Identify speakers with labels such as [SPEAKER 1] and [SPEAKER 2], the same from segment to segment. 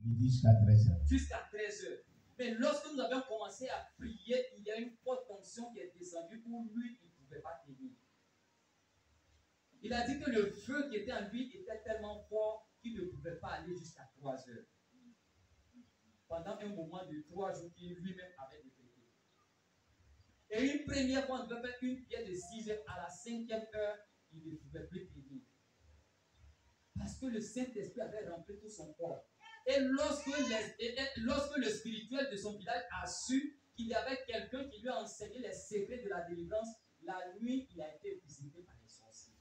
[SPEAKER 1] Midi jusqu'à 13h.
[SPEAKER 2] Jusqu'à 13h. Mais lorsque nous avions commencé à prier, il y a une forte tension qui est descendue où lui, il ne pouvait pas tenir. Il a dit que le feu qui était en lui était tellement fort qu'il ne pouvait pas aller jusqu'à 3 heures. Pendant un moment de 3 jours qu'il lui-même avait décrété. Et une première fois, on devait faire une prière de 6 heures. À la 5e heure, il ne pouvait plus tenir. Parce que le Saint-Esprit avait rempli tout son corps. Et lorsque le spirituel de son village a su qu'il y avait quelqu'un qui lui a enseigné les secrets de la délivrance, la nuit, il a été visité par les sorciers.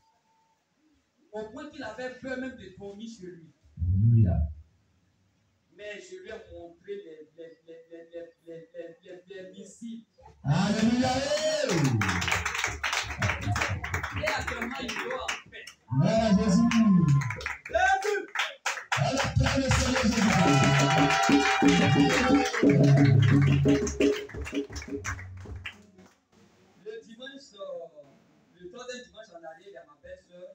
[SPEAKER 2] Au point qu'il avait peur même de dormir chez lui.
[SPEAKER 1] Alléluia.
[SPEAKER 2] Mais je lui ai montré les missiles.
[SPEAKER 1] Alléluia.
[SPEAKER 2] Et actuellement, il doit en paix.
[SPEAKER 1] Merci Jésus.
[SPEAKER 2] Le dimanche, le 3e dimanche en arrière, il y a ma belle-sœur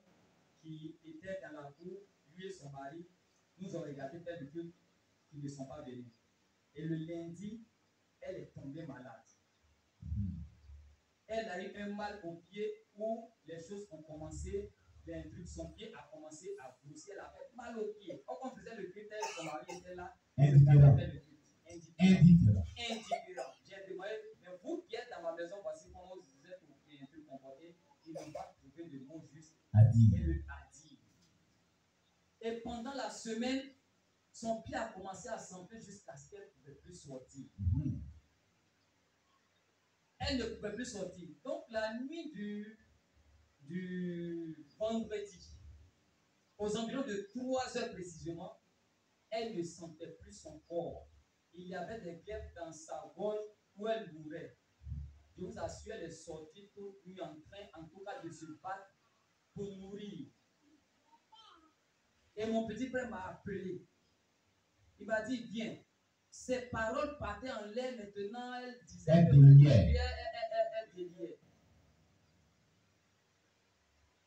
[SPEAKER 2] qui était dans la cour, lui et son mari. Nous avons regardé tel de culte qui ne sont pas venus. Et le lundi, elle est tombée malade. Elle a eu un mal au pied où les choses ont commencé. Son pied a commencé à grossir, elle avait mal au pied. Quand on faisait le culte, son mari était là.
[SPEAKER 1] Indifférent.
[SPEAKER 2] J'ai demandé, mais vous qui êtes dans ma maison, voici comment vous êtes comporté. Il n'a pas trouvé de mots justes
[SPEAKER 1] à dire.
[SPEAKER 2] Et pendant la semaine, son pied a commencé à s'enfler jusqu'à ce qu'elle ne pouvait plus sortir. Elle ne pouvait plus sortir. Donc la nuit du vendredi, aux environs de 3 heures précisément, elle ne sentait plus son corps. Il y avait des greffes dans sa gorge où elle mourait. Je vous assure, elle est sortie toute nuit en train, en tout cas, de se battre pour mourir. Et mon petit frère m'a appelé. Il m'a dit, viens. Ses paroles partaient en l'air maintenant, elle disait
[SPEAKER 1] Elle
[SPEAKER 2] que
[SPEAKER 1] déliait.
[SPEAKER 2] elle déliait.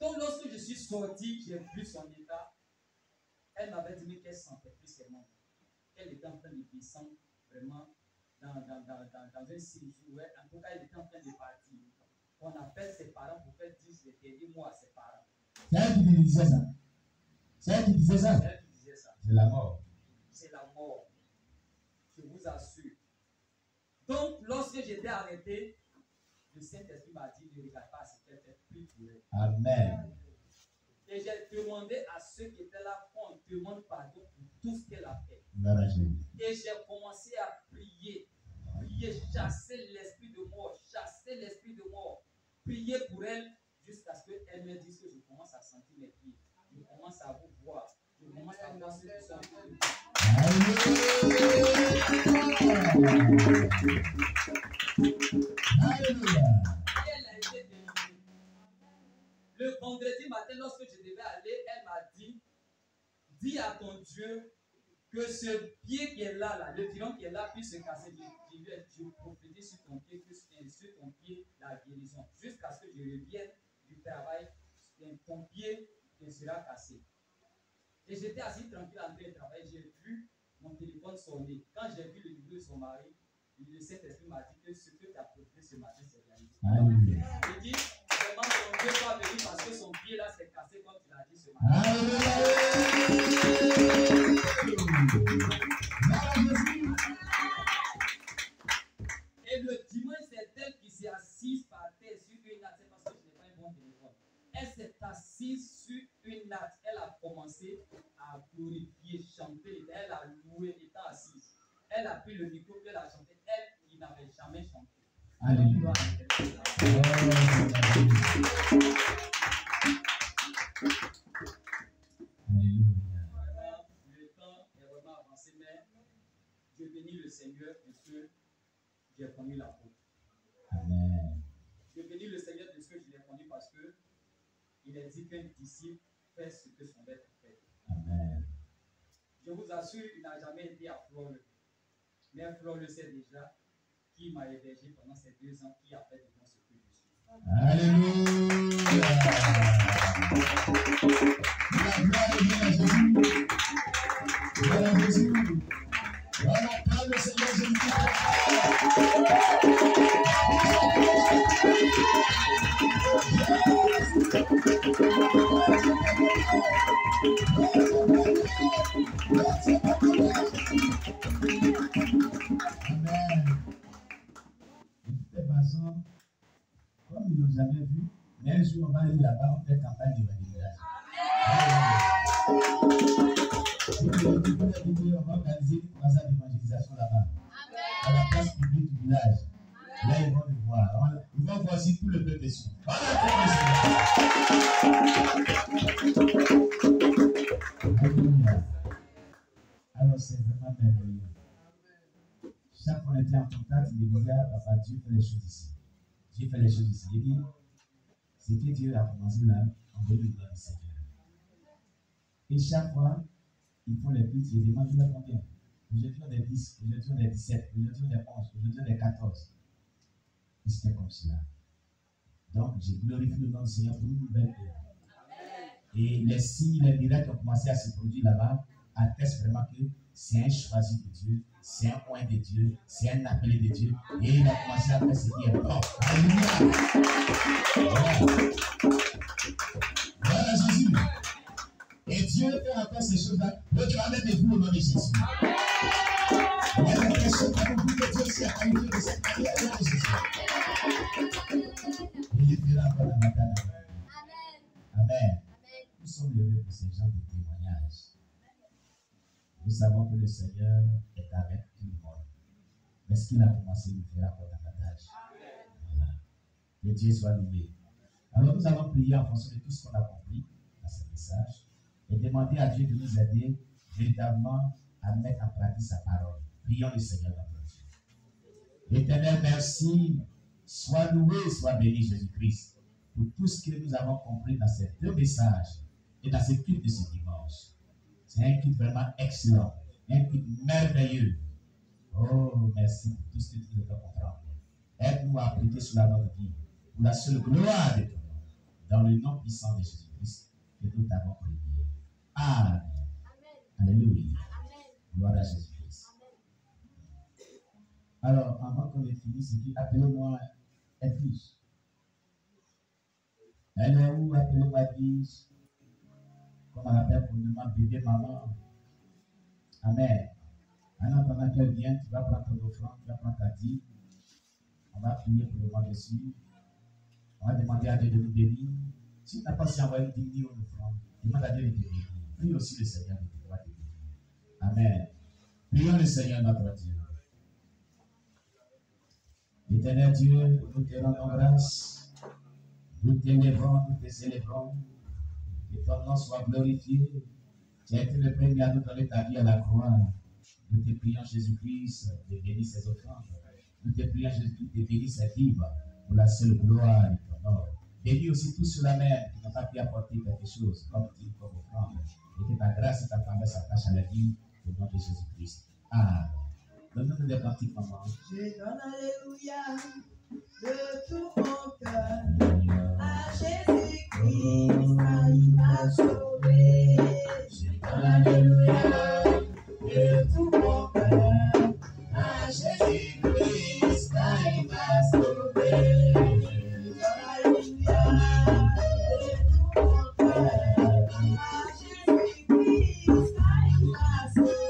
[SPEAKER 2] Donc lorsque je suis sorti, j'ai vu son état. Elle m'avait dit qu'elle sentait plus ses membres. Qu'elle était en train de descendre vraiment dans un séjour. En tout cas, elle était en train de partir. On appelle ses parents pour qu'elle dise les derniers mots à ses parents.
[SPEAKER 1] C'est elle qui disait ça. C'est elle qui disait ça.
[SPEAKER 2] C'est elle qui disait ça.
[SPEAKER 1] C'est la mort.
[SPEAKER 2] C'est la mort. Je vous assure. Donc, lorsque j'étais arrêté, le Saint-Esprit m'a dit, ne regarde pas ce qu'elle fait, prie pour elle.
[SPEAKER 1] Amen.
[SPEAKER 2] Et j'ai demandé à ceux qui étaient là qu'on demande pardon pour tout ce qu'elle a fait. Et j'ai commencé à prier, chasser l'esprit de mort, prier pour elle jusqu'à ce qu'elle me dise que je commence à sentir mes pieds, je commence à vous voir, je commence à voir ce qui sont pieds.
[SPEAKER 1] Alléluia.
[SPEAKER 2] Elle a été délivrée. Le vendredi matin, lorsque je devais aller, elle m'a dit, dis à ton Dieu que ce pied qui est là, le tyran qui est là, puisse se casser. Je prophétise sur ton pied, sur ton pied, la guérison. Jusqu'à ce que je revienne du travail, ton pied sera cassé. Et j'étais assis tranquille en train de travailler. J'ai vu mon téléphone sonner. Quand j'ai vu le numéro de son mari, le Saint-Esprit m'a dit que ce que tu as prophétisé ce matin, c'est réalisé. J'ai dit, vraiment, ton Dieu va venir parce que son pied là s'est cassé comme tu l'as dit ce matin. Et le dimanche, c'est elle qui s'est assise par terre sur une natte. C'est parce que je n'ai pas un bon téléphone. Elle s'est assise sur une natte. Elle a commencé à glorifier, chanter. Elle a loué étant assise. Elle a pris le micro, elle a chanté. Elle qui n'avait jamais chanté.
[SPEAKER 1] Alléluia.
[SPEAKER 2] Le temps est vraiment avancé, mais je bénis le Seigneur de ce que j'ai connu la faute.
[SPEAKER 1] Amen.
[SPEAKER 2] Je bénis le Seigneur de ce que je l'ai connu parce que il est dit qu'un disciple fait ce que son maître fait.
[SPEAKER 1] Amen.
[SPEAKER 2] Je vous assure, il n'a jamais été à Flore. Mais Flore le sait déjà, qui m'a hébergé pendant ces 2 ans, qui a fait de moi ce que je suis.
[SPEAKER 1] Alléluia. La gloire est à Jésus. Gloire à Jésus. aller là-bas, on fait campagne d'évangélisation. On va organiser une croisade d'évangélisation là-bas. À la place publique du village. Là, ils vont le voir. Ils vont voir si tout le peuple est dessus. Alléluia. Alors, c'est vraiment merveilleux. Chaque fois qu'on était en contact, il me disait, papa, Dieu fait les choses ici. Dieu fait les choses ici. Il dit, c'est que Dieu a commencé là, on veut lui donner le Seigneur. Et chaque fois, ils font les buts, ils demandent combien. Aujourd'hui, on est 10, aujourd'hui, on est 17, aujourd'hui, on est 11, aujourd'hui, on est 14. Et c'était comme cela. Donc, j'ai glorifié le nom du Seigneur pour une nouvelle œuvre. Et les signes, les miracles qui ont commencé à se produire là-bas attestent vraiment que c'est un choisi de Dieu, c'est un point de Dieu, c'est un appelé de Dieu. Et il a commencé à faire ce qui est bon. Alléluia. Voilà Jésus. Et Dieu fait encore ces choses-là. Donc, tu vas mettre des vous au nom de Jésus. Il y a des personnes qui ont vu que Dieu s'est arrivé de cette manière au nom de Jésus. Il est là encore la matin. Amen. Nous sommes heureux pour ce genre de témoignages. Nous savons que le Seigneur est avec tout le monde. Mais ce qu'il a commencé, il le fera encore davantage. Voilà. Que Dieu soit loué. Alors nous allons prier en fonction de tout ce qu'on a compris dans ce message et demander à Dieu de nous aider véritablement à mettre en pratique sa parole. Prions le Seigneur notre Dieu. Éternel, merci. Sois loué, sois béni Jésus-Christ pour tout ce que nous avons compris dans ces deux messages et dans ce culte de ce dimanche. C'est un culte vraiment excellent, un culte merveilleux. Oh, merci pour tout ce que tu nous as comprendre. Aide-nous à appliquer cela dans notre vie pour la seule gloire de ton nom. Dans le nom puissant de Jésus-Christ que nous t'avons prié. Amen. Alléluia. Gloire à Jésus-Christ. Alors, avant qu'on ait fini, c'est qui appelez-moi Edwige. Elle est où? Appelez-moi Edwige. Comme on appelle pour nous bébé maman. Amen. En attendant qu'elle vienne, tu vas prendre ton offrande, tu vas prendre ta dîme. On va prier pour le mois dessus. On va demander à Dieu de nous bénir. Si tu n'as pas si envoyé une dîme ou une offrande, demande à Dieu de te bénir. Prie aussi le Seigneur de te bénir. Amen. Prions le Seigneur notre Dieu. Éternel Dieu, nous te rendons grâce. Nous t'élèvons, nous te célébrons. Que ton nom soit glorifié. Tu as été le premier à nous donner ta vie à la croix. Nous te prions, Jésus-Christ, de bénir ces offrandes. Nous te prions, Jésus-Christ, de bénir ces vivres pour la seule gloire de ton nom. Bénis aussi tous ceux-là même qui n'ont pas pu apporter quelque chose, comme dit, comme offrande. Et que ta grâce et ta faveur s'attachent à la vie au nom de Jésus-Christ. Amen. Donne-nous des cantiques, maman.
[SPEAKER 3] Je donne alléluia de tout mon cœur à Jésus-Christ, il m'a sauvé. Je donne alléluia de tout mon cœur à Jésus-Christ, il m'a sauvé. Je donne alléluia de tout mon cœur à Jésus-Christ, il m'a sauvé.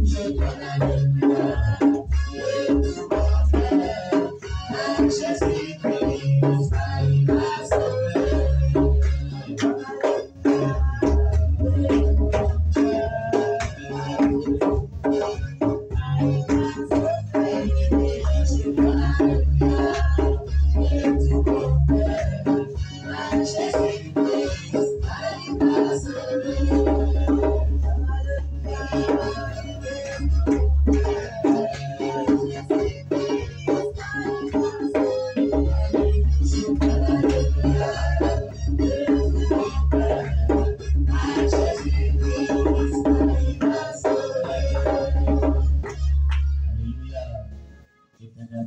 [SPEAKER 3] Je donne alléluia de tout mon cœur à Jésus-Christ, il m'a sauvé.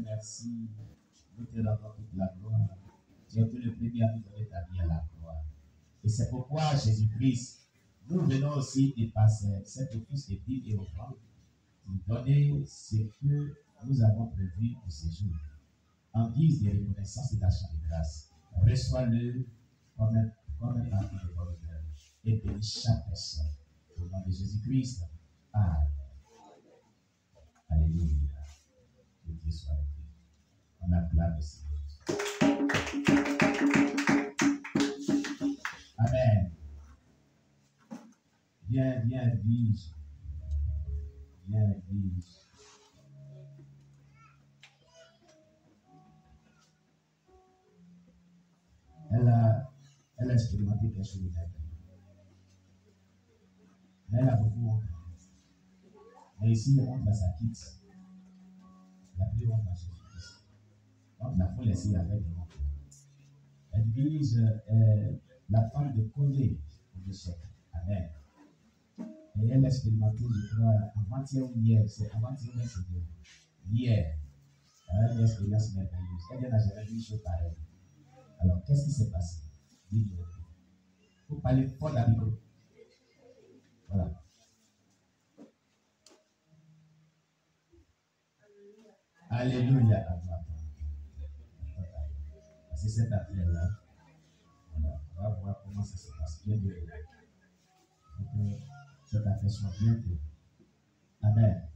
[SPEAKER 1] Merci. Nous te rendons toute la gloire. Tu as été le premier à nous donner ta vie à la croix. Et c'est pourquoi, Jésus-Christ, nous venons aussi de passer cet office de dîme et offrande pour donner ce que nous avons prévu pour ce jour. En guise de reconnaissance et d'action de grâce, reçois-le comme un acte de bonheur et bénis chaque personne. Au nom de Jésus-Christ. Amen. Alléluia. Que Dieu soit avec vous. On acclame le Seigneur. Viens, Edwige. Viens, Edwige. Elle a expérimenté quelque chose de très bien. Mais elle a beaucoup honte. Mais ici, honte, ça quitte. Il n'y a plus honte à Jésus-Christ. Donc, il faut laisser avec honte. Edwige est la femme de Collé au échec. Amen. Et elle a expérimenté, je crois, avant-hier ou hier. C'est avant-hier ou hier. Elle a une expérience merveilleuse. Elle n'a jamais vu une chose pareille. Alors, qu'est-ce qui s'est passé? Dites-le. Vous parlez fort d'un micro. Voilà. Alléluia. C'est cette affaire-là. Voilà. On va voir comment ça se passe. Bien de donc, cette affaire soit bien faite. Amen.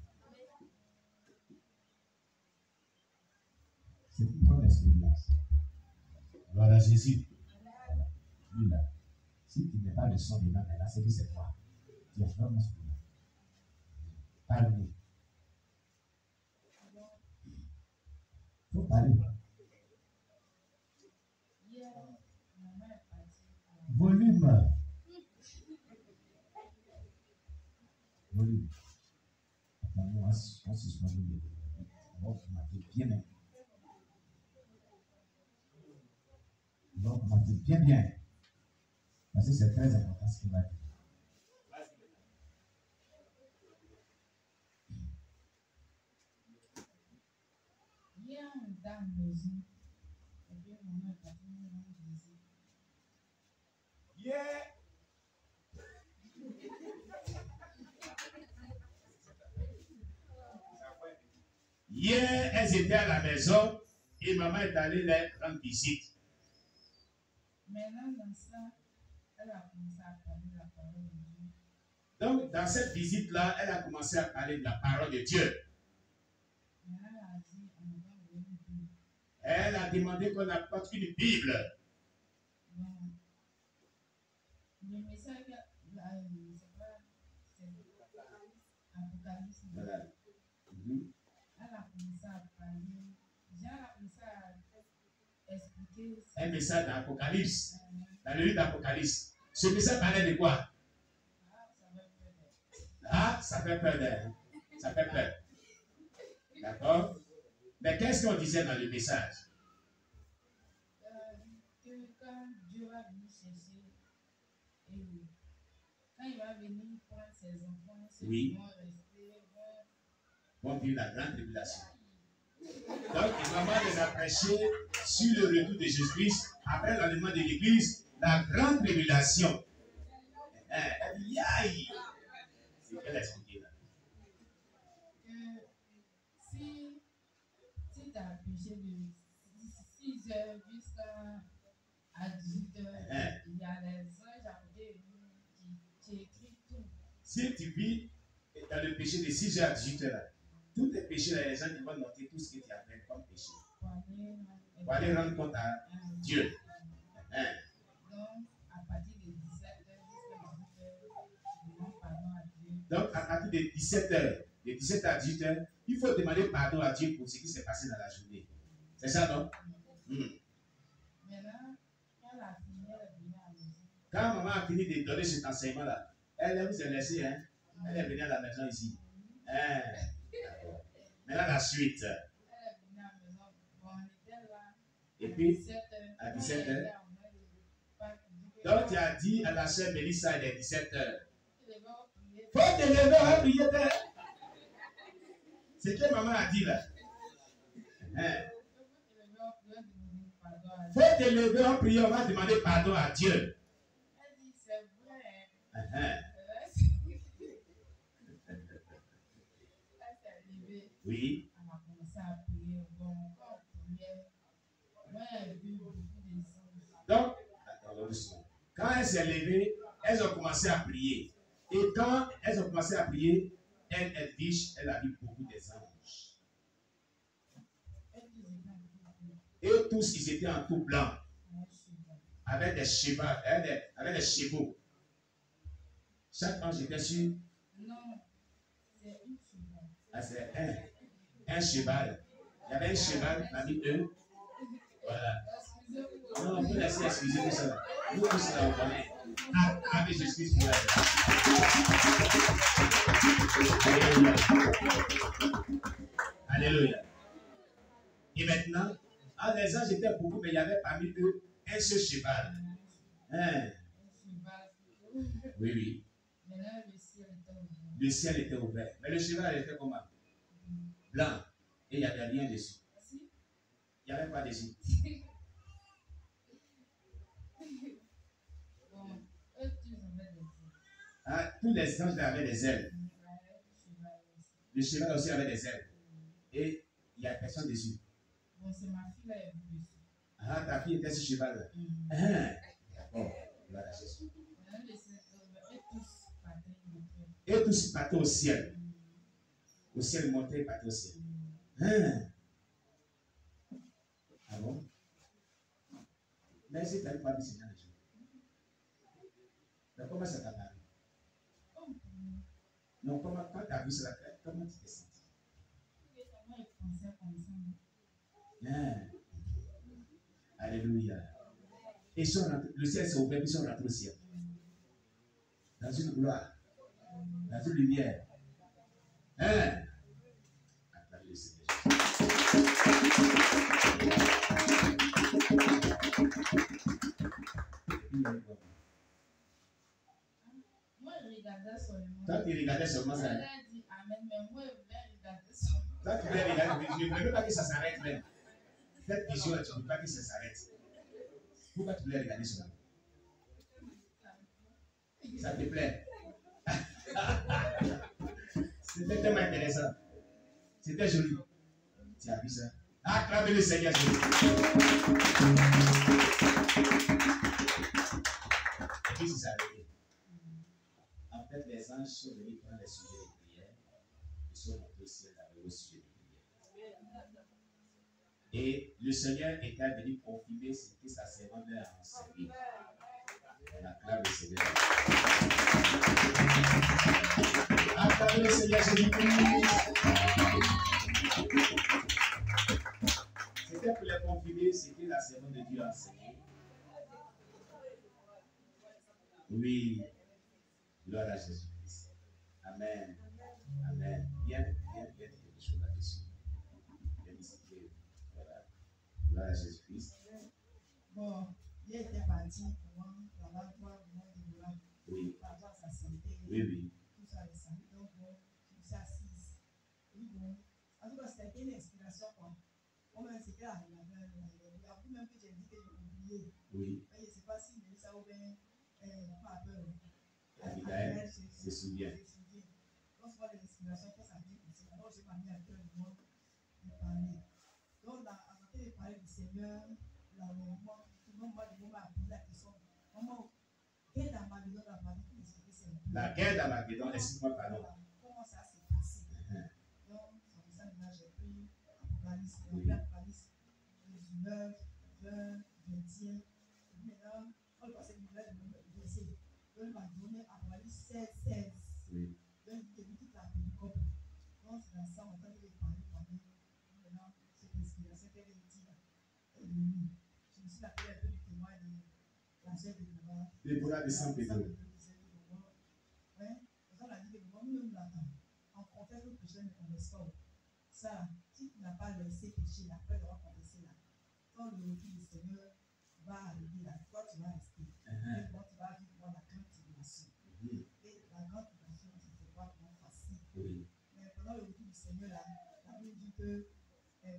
[SPEAKER 1] C'est une bonne expérience. Voilà Jésus. Voilà. Lui là. Si tu n'es pas le son de là, c'est que c'est toi. Tu es vraiment celui-là. Parle-nous. Il faut parler. Volume. Volume. Attends, on se soigne. On va commenter bien. On va commenter bien. Parce que c'est très important ce qu'il va dire.
[SPEAKER 3] Dans la maison, et puis maman est partie me rendre visite.
[SPEAKER 1] Hier, elles étaient à la maison et maman est allée leur rendre visite.
[SPEAKER 3] Maintenant, dans ça, elle a commencé à parler de la parole de Dieu.
[SPEAKER 1] Donc, dans cette visite-là, elle a commencé à parler de la parole de Dieu. Elle a demandé qu'on apporte une Bible.
[SPEAKER 3] Le message, c'est pas Apocalypse.
[SPEAKER 1] Voilà.
[SPEAKER 3] Elle a commencé à parler. Elle a commencé à expliquer.
[SPEAKER 1] Un message d'Apocalypse. Dans le livre d'Apocalypse. Ce message parlait de quoi? Ça fait peur d'elle. Ça fait peur. D'accord? Mais qu'est-ce qu'on disait dans le message?
[SPEAKER 3] Que quand Dieu va venir chercher, et quand il va venir prendre ses enfants, ceux qui vont rester,
[SPEAKER 1] vont vivre la grande tribulation. Donc, maman les a prêché sur le retour de Jésus-Christ, après l'enlèvement de l'Église, la grande tribulation. Elle dit, aïe! C'est qu'elle a expliqué là.
[SPEAKER 3] Si tu as péché de 6 heures jusqu'à 18 heures, il y a les anges à côté qui écrivent tout.
[SPEAKER 1] Si tu vis dans le péché de 6 heures à 18 heures, tous tes péchés, là, les gens qui vont noter tout ce que tu as fait comme péché. Pour aller rendre compte à Dieu.
[SPEAKER 3] Donc, à partir de 17 heures jusqu'à 18 heures, tu demandes pardon à Dieu.
[SPEAKER 1] Donc, à partir de 17 heures, de 17 à 18 heures, il faut demander pardon à Dieu pour ce qui s'est passé dans la journée. C'est ça, non?
[SPEAKER 3] Maintenant, quand elle a fini, elle est venue à la maison.
[SPEAKER 1] Quand maman a fini de donner cet enseignement-là, elle vous a laissé, hein? Elle est venue à la maison ici. Maintenant, la suite.
[SPEAKER 3] Elle est venue à la maison. Bon, on était là.
[SPEAKER 1] Et puis,
[SPEAKER 3] 17 heures.
[SPEAKER 1] à 17 heures. Donc, tu as dit à la sœur Mélissa, il est 17 heures. Faut te lever à prier. C'est ce que maman a dit là. Faut te lever en prière, on va demander pardon à Dieu.
[SPEAKER 3] Elle dit, c'est vrai.
[SPEAKER 1] Oui.
[SPEAKER 3] On a commencé à prier. Bon, quand on priait, moi, j'ai vu beaucoup de choses.
[SPEAKER 1] Donc, quand elles s'est levée, elles ont commencé à prier. Et quand elles ont commencé à prier, elle a vu beaucoup des anges. Et tous, ils étaient en tout blanc. Avec des chevaux. Chaque ange était sur.
[SPEAKER 3] Non, c'est une cheval.
[SPEAKER 1] Ah, c'est un cheval. Il y avait un cheval parmi eux. Voilà.
[SPEAKER 3] Excusez-moi.
[SPEAKER 1] Non, vous laissez excuser tout ça. Vous tous là, on connaît. Avec Jésus-Christ pour elle. Alléluia. Alléluia. Et maintenant, les anges étaient beaucoup, mais il y avait parmi eux un seul cheval. Hein? Oui, oui.
[SPEAKER 3] Maintenant, le ciel était ouvert.
[SPEAKER 1] Le ciel était ouvert. Mais le cheval était comment? Blanc. Et il n'y avait rien dessus. Il n'y avait pas dessus.
[SPEAKER 3] Bon, eux tous avaient des ailes.
[SPEAKER 1] Ah, tous les anges avaient des ailes. Le cheval aussi avait des ailes. Et il n'y a personne dessus.
[SPEAKER 3] Bon, c'est ma fille là, elle est dessus.
[SPEAKER 1] Ah, ta fille était sur cheval là. Ah, bon, voilà Jésus.
[SPEAKER 3] Maintenant, le ciel était ouvert.
[SPEAKER 1] Et tous partaient au ciel. Au ciel monté, partaient au ciel. Ah, ah bon? Mais si tu n'avais pas vu ce genre de choses. Mais comment ça t'a paru? Non, comment, quand tu as vu cela, comment tu t'es senti? Ah. Alléluia. Et le ciel s'est ouvert, puis ils sont rentrés au ciel. Dans une gloire, dans une lumière. Hein? Acclamez le Seigneur.
[SPEAKER 3] Moi, je regardais seulement.
[SPEAKER 1] Toi, tu regardais seulement ça.
[SPEAKER 3] Elle a dit Amen, mais moi, je voulais regarder seulement.
[SPEAKER 1] Toi, tu voulais regarder, je ne veux pas que ça s'arrête même. Cette vision, tu ne veux pas que ça s'arrête. Pourquoi tu voulais regarder seulement? Ça te plaît? C'était tellement intéressant. C'était joli. Tu as vu ça? Acclamez le Seigneur Jésus. Et puis, c'est ça. En fait, les anges sont venus prendre les sujets de prière. Ils sont montés au ciel avec le sujet de prière. Et le Seigneur était venu confirmer ce que sa servante leur a enseigné. On acclame le Seigneur. Acclamez le Seigneur Jésus-Christ. C'était pour les confirmer ce que la servante de Dieu a enseigné. Oui. Gloire à Jésus-Christ. Amen. Amen. Bien dire quelque chose là-dessus. Bien discuter. Voilà. Gloire à Jésus-Christ.
[SPEAKER 4] Bon, il était parti pour moi, là-bas, toi, moi, de là.
[SPEAKER 1] Oui.
[SPEAKER 4] Par rapport à sa santé.
[SPEAKER 1] Oui, oui.
[SPEAKER 4] Tout ça, les santé. Donc, bon, je me suis assise. Et bon, en tout cas, c'était une inspiration, quoi. Moi-même, c'était à la même que j'ai dit que j'ai oublié.
[SPEAKER 1] Oui.
[SPEAKER 4] Mais je ne sais pas si Mélissa ou bien, pas peur.
[SPEAKER 1] Abigail se souvient.
[SPEAKER 4] Donc, c'est les inspirations que ça dit aussi. Alors, j'ai pas mis à cœur de moi de parler. Donc, à côté de parler du Seigneur, moi, tout le monde m'a posé la question. Maman, quelle Armageddon a parlé pour expliquer ça?
[SPEAKER 1] La guerre d'Armageddon, explique-moi pardon.
[SPEAKER 4] Comment ça s'est passé? Donc, c'est pour ça que j'ai pris Apocalypse, Apocalypse 19, 20, 21. Maintenant, on va passer le verset. Donc, il m'a donné Apocalypse 16, 16.
[SPEAKER 1] Oui.
[SPEAKER 4] Donc, il dit toute la pénicope. Donc, c'est dans ça, on entend qu'il parler. Maintenant, cette inspiration qu'elle dit là, elle est venue. Je me suis appelé un peu du témoin de la sœur de Déborah.
[SPEAKER 1] Déborah de Saint-Pédro.
[SPEAKER 4] Oui, on a dit que nous-mêmes là, on confesse nos péchés, mais on ne laisse pas. Ça, si tu n'as pas laissé pécher là, après avoir confessé là, quand le retour du Seigneur va arriver là, toi tu vas rester. Et toi tu vas vivre dans la grande tribulation. Et la grande tribulation, ce n'est pas vraiment facile. Mais pendant le retour du Seigneur là, la Bible dit que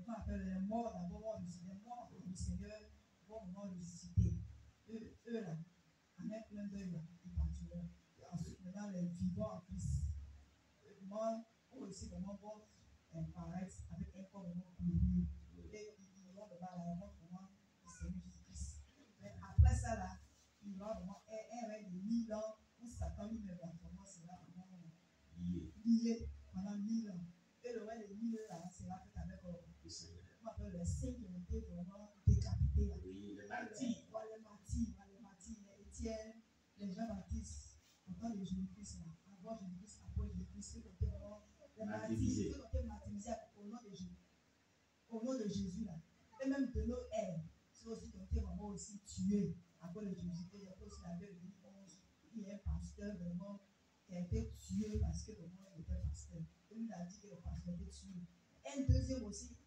[SPEAKER 4] quand on appelle les morts d'abord, les morts du Seigneur vont vraiment ressusciter. Eux là, en un plein d'œil là, ils partiront. Ensuite, maintenant, les vivants en Christ, moi, eux aussi, vraiment, vont paraître avec un corps vraiment glorieux. Et ils vont vraiment à la rencontre vraiment du Seigneur Jésus-Christ. Mais après ça, là, il y aura vraiment un règne de 1000 ans où Satan lui-même, vraiment, sera vraiment lié pendant 1000 ans. Et le règne de 1000 ans, là, sera fait avec le Seigneur. On appelle les saints qui ont été vraiment décapités. Là.
[SPEAKER 1] Oui, les martyrs.
[SPEAKER 4] Les martyrs, les Étienne, les Jean-Baptiste. Autant de Jésus-Christ
[SPEAKER 1] Martyrisé.
[SPEAKER 4] Ceux qui ont été martyrisés au nom de Jésus. Au nom de Jésus, là. Et même de nos ailes. Ceux aussi qui ont été vraiment aussi tués à cause de Jésus. Il y a aussi la belle de 11. Il y a un pasteur vraiment qui a été tué parce que vraiment il était pasteur. Et lui, il a dit que le pasteur était tué. Un deuxième aussi,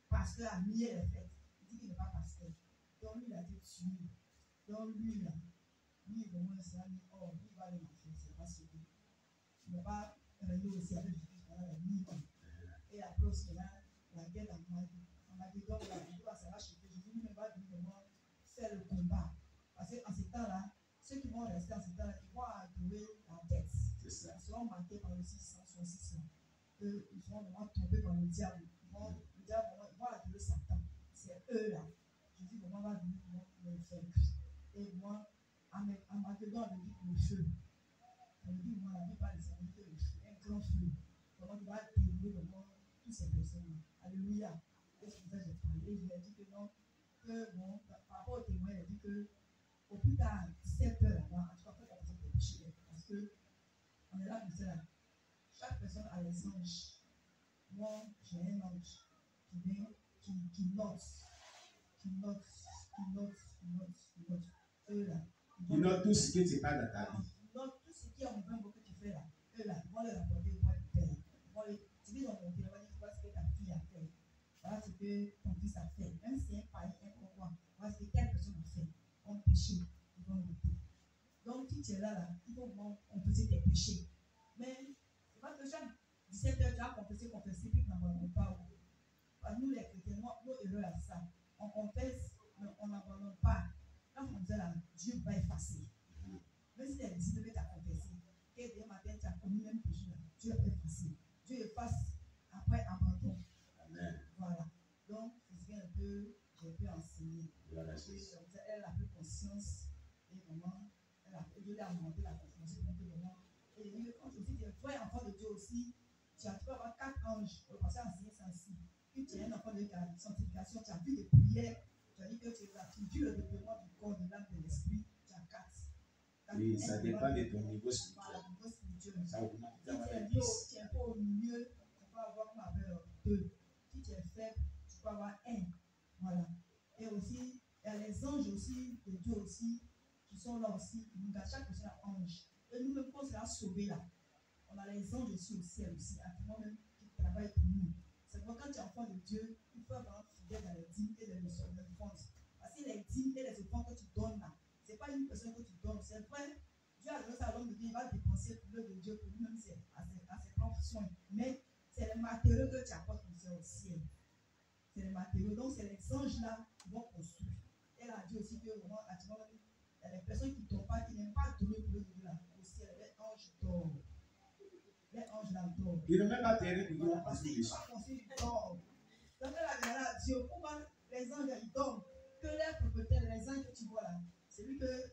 [SPEAKER 4] pasteur a nié les fêtes. Il dit qu'il n'est pas pasteur. Donc lui, il a été tué. Donc lui, là, lui, vraiment, il s'est dit, oh, lui, il va aller marcher, c'est pas sauvé. Il ne va pas régner aussi avec Jésus pendant les 1000 ans. Et après aussi, là, la guerre d'Armageddon, ça va chuter. Jésus lui-même va venir vraiment faire le combat. Parce qu'en ce temps-là, ceux qui vont rester en ce temps-là, ils vont adorer la bête. Ils seront marqués par le 666. Ils seront vraiment tombés par le diable. Le diable, ils vont adorer Satan. C'est eux-là. Jésus vraiment va venir les faire. Et moi, Armageddon, on dit le feu. On dit, moi, la Bible parle de ça, on dit le feu, un grand feu. Comment il va dérouler vraiment toutes ces personnes. Alléluia. Et c'est pour ça que j'ai parlé. Et je lui ai dit que non, que bon, par rapport au témoin, il a dit que au plus tard, 17 heures là-bas, en tout cas, faut qu'on fasse des péchés. Parce que on est là, comme ça. Chaque personne a les anges. Moi, j'ai un ange qui vient, qui note. Eux là.
[SPEAKER 1] Ils notent tout ce que tu parles dans ta vie.
[SPEAKER 4] Ils notent tout ce qui est en même que tu fais là. Eux là, ils vont les rapporter au point du père. Tu dis dans mon téléphone, voilà ce que ta fille a fait. Voilà ce que ton fils a fait. Même si c'est un païen, un quoi, voilà ce que telle personne a fait. On péché, ils vont noter. Donc, si tu es là, il faut confesser tes péchés. Mais, c'est pas que chaque 17 heures, tu as confessé, puis tu n'abandonnes pas. Nous, les chrétiens, nos erreurs à ça. On confesse, mais on n'abandonne pas. Quand on dit là, Dieu va effacer. Même si tu as décidé que tu as confessé, que demain matin tu as commis même péché, Dieu va effacer. Dieu efface après abandon.
[SPEAKER 1] Amen.
[SPEAKER 4] Voilà. Donc, c'est ce qu'un peu j'ai pu enseigner. Elle a pris conscience et vraiment, Dieu lui a montré la confiance. Et quand aussi tu es vrai enfant de Dieu aussi, tu peux avoir 4 anges. Le passé enseigné ça aussi. Puis tu es un enfant de ta sanctification, tu as vu des prières, tu as dit que tu vis le développement du corps, de l'âme, de l'esprit, tu as 4.
[SPEAKER 1] Oui, ça dépend de ton niveau spirituel. Ça augmente.
[SPEAKER 4] Si tu es un peu au milieu, tu peux avoir comme avec 2. Si tu es faible, tu peux avoir 1. Voilà. Et aussi, il y a les anges aussi, de Dieu aussi, qui sont là aussi, qui nous gardent. Chaque personne a un ange. Et nous-mêmes, quand on sera sauvés là, on a les anges aussi au ciel aussi, actuellement même, qui travaillent pour nous. C'est pourquoi quand tu es enfant de Dieu, il faut avoir fidèle dans les dîmes et les offrandes. Parce que les dîmes et les offrandes que tu donnes là, ce n'est pas une personne que tu donnes. C'est vrai, Dieu a donné ça à l'homme de Dieu, il va dépenser pour l'œuvre de Dieu, pour lui-même, à ses propres soins. Mais c'est les matériaux que tu apportes au ciel. C'est les matériaux. Donc, c'est les anges là qui vont construire. Elle a dit aussi que vraiment, actuellement, il y a des personnes qui ne donnent pas, qui n'aiment pas donner pour l'œuvre de Dieu là. Au ciel, les anges dorment. Les anges là dorment.
[SPEAKER 1] Ils ne même pas terrain pour nous construire dessus.
[SPEAKER 4] Donc, elle a dit Dieu, pourquoi les anges ils dorment? Que les propriétaires, les anges que tu vois là, c'est lui que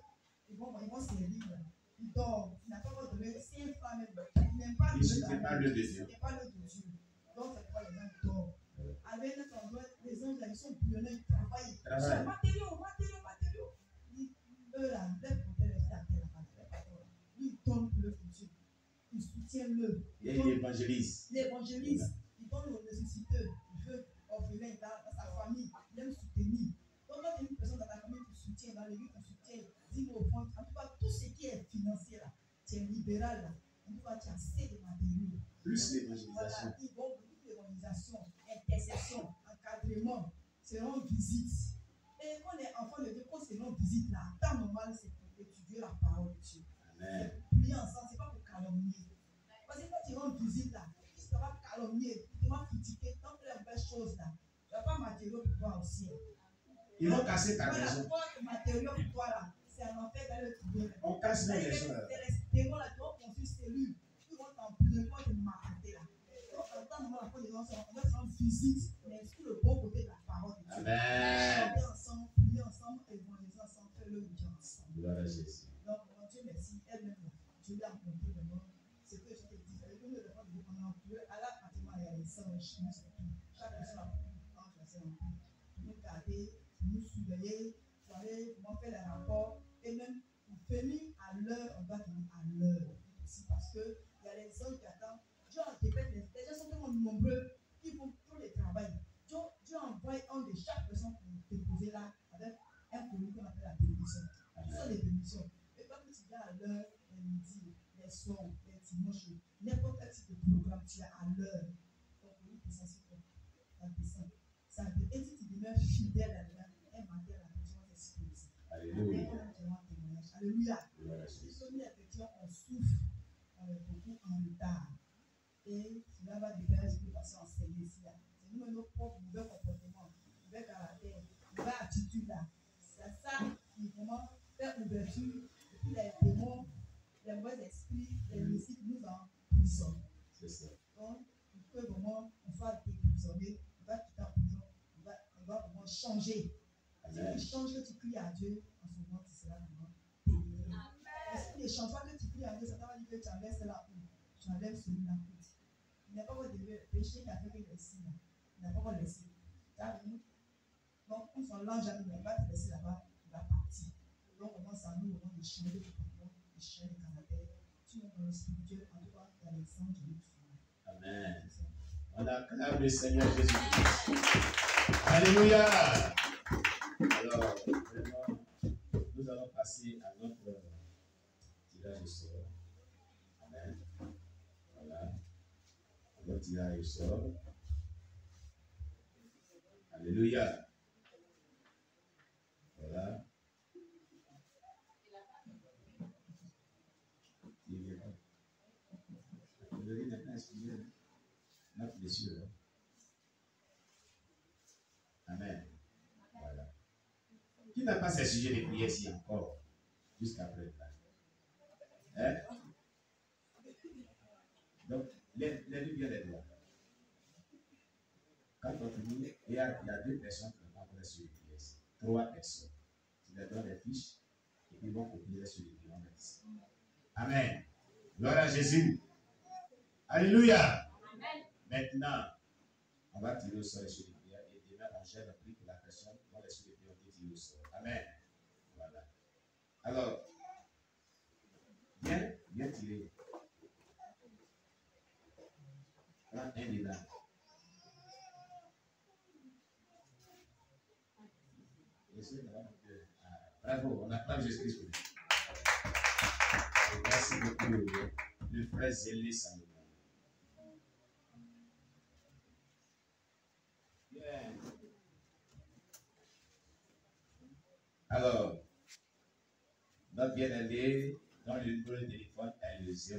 [SPEAKER 4] ils vont servir là. Ils dorment. Il n'a pas donné 5 femmes. Il n'aime pas
[SPEAKER 1] Dieu. Ce n'est pas le de Dieu.
[SPEAKER 4] Ce n'est pas le de Dieu. Donc, c'est pourquoi les anges dorment. Avec notre endroit, les anges là, ils sont bouillonnés, ils travaillent. Ils sont matériaux. Eux là, les propriétaires, ils donnent pour le futur. Ils soutiennent le.
[SPEAKER 1] Et ils évangélisent.
[SPEAKER 4] L'évangéliste, il donne aux nécessiteux, il veut orphelin dans sa famille, il aime soutenir. Donc, quand il y a une personne dans ta famille qui soutient, dans l'église qui soutient, dis-moi au fond, en tout cas, tout ce qui est financier là, tu es libéral là, en tout cas, tu as assez de matériaux.
[SPEAKER 1] Plus l'évangélisation.
[SPEAKER 4] Voilà, ils vont beaucoup d'évangélisation, intercession, encadrement, c'est rendre visite. Et quand on est enfant de Dieu, quand c'est rendre visite là, temps normal, c'est pour étudier la parole de Dieu.
[SPEAKER 1] Amen.
[SPEAKER 4] C'est pour prier ensemble, c'est pas pour calomnier. Parce que quand tu rends visite là, tu ne vas pas calomnier, tu vas critiquer tant que les belles choses là. Tu n'as pas matériaux pour toi aussi.
[SPEAKER 1] Ils vont casser ta maison.
[SPEAKER 4] Voilà, toi, matériaux pour toi là, c'est un enfer d'aller le trouver.
[SPEAKER 1] On casse nos maisons là.
[SPEAKER 4] C'est les démons là qui vont construire cellule. Ils vont t'emplir, ils vont te marquer là. Donc, en temps normal, quand les gens sont, on va se rendre visite, mais sur le bon côté de la parole de Dieu.
[SPEAKER 1] Amen.
[SPEAKER 4] Prier ensemble, évangéliser ensemble, faire le bien ensemble.
[SPEAKER 1] Gloire à Jésus.
[SPEAKER 4] Donc, mon Dieu, merci. Elle-même, Dieu lui a montré vraiment ce que je t'ai dit. Elle veut le faire de pendant peu. À la pratiquement, il y a les anges, nous, c'est tout. Chaque personne a pris un ange, c'est un peu. Pour nous garder, pour nous surveiller, pour aller vraiment faire les rapports. Et même pour venir à l'heure, on doit venir à l'heure aussi. Parce qu'il y a les anges qui attendent. Dieu en répète, les gens sont nombreux qui font tout le travail. Dieu envoie un de chaque personne pour déposer là avec un commis qu'on appelle la bénédiction. Ce sont les bénédictions. Et quand tu viens à l'heure, les midis, les soirs, les dimanches, n'importe quel type de programme, tu es à l'heure. Donc, oui, c'est ça, c'est ça. Et si tu demeures fidèle là-dedans, un matin, la personne va s'exploser.
[SPEAKER 1] Alléluia.
[SPEAKER 4] Alléluia. Effectivement, on souffre beaucoup en retard. Et cela va dépendre ce que va s'enseigner ici. C'est nous, nos propres mauvais comportements, mauvais caractère, mauvais attitude là. C'est ça qui vraiment fait ouverture. Et puis les démons, les mauvais esprits, les récits nous emprisonnent.
[SPEAKER 1] C'est ça.
[SPEAKER 4] Donc, il faut vraiment, on va déprisonner, on va quitter la prison, on va vraiment changer.
[SPEAKER 1] Amen.
[SPEAKER 4] Si tu changes, que tu cries à Dieu, en ce moment, tu seras vraiment béni. Mais si tu ne changes pas, que tu cries à Dieu, ça va dire que tu enlèves cela pour, tu enlèves celui-là pour. Il n'a pas votre péché qui a fait que les signes. Il n'a pas votre laissé. Donc, on s'en lance jamais, il va te laisser là-bas, il va partir. Donc, on commence à nous, au moment de changer de comportement, de changer de caractère. Tout le monde dans le spirituel, en tout cas, dans les sens de notre foi.
[SPEAKER 1] Amen. On acclame le Seigneur Jésus-Christ. Alléluia. Alors, vraiment, nous allons passer à notre tirage au sort. Amen. Voilà. Notre tirage au sort. Alléluia. Voilà. Notre blessure. Amen. Voilà. Qui n'a pas ces sujets de prière ici encore, jusqu'à présent? Hein? Donc, les deux bien les doigts. Quand on finit, il y a deux personnes qui n'ont pas encore les sujets de prière ici. 3 personnes. Tu leur donnes les fiches et puis ils vont copier les sujets de prière. Amen. Gloire à Jésus. Alléluia. Amen. Maintenant, on va tirer au sort les sujets de prière et demain on gère le prix pour la personne dont les sujets de prière ont été tirés au sort. Amen. Voilà. Alors, bien tiré. Prends un dedans. Bravo, on acclame Jésus-Christ pour lui. Merci beaucoup, le frère Zélé Salomon. Bien. Alors, notre bien-aimé, dans le numéro de téléphone est le 0.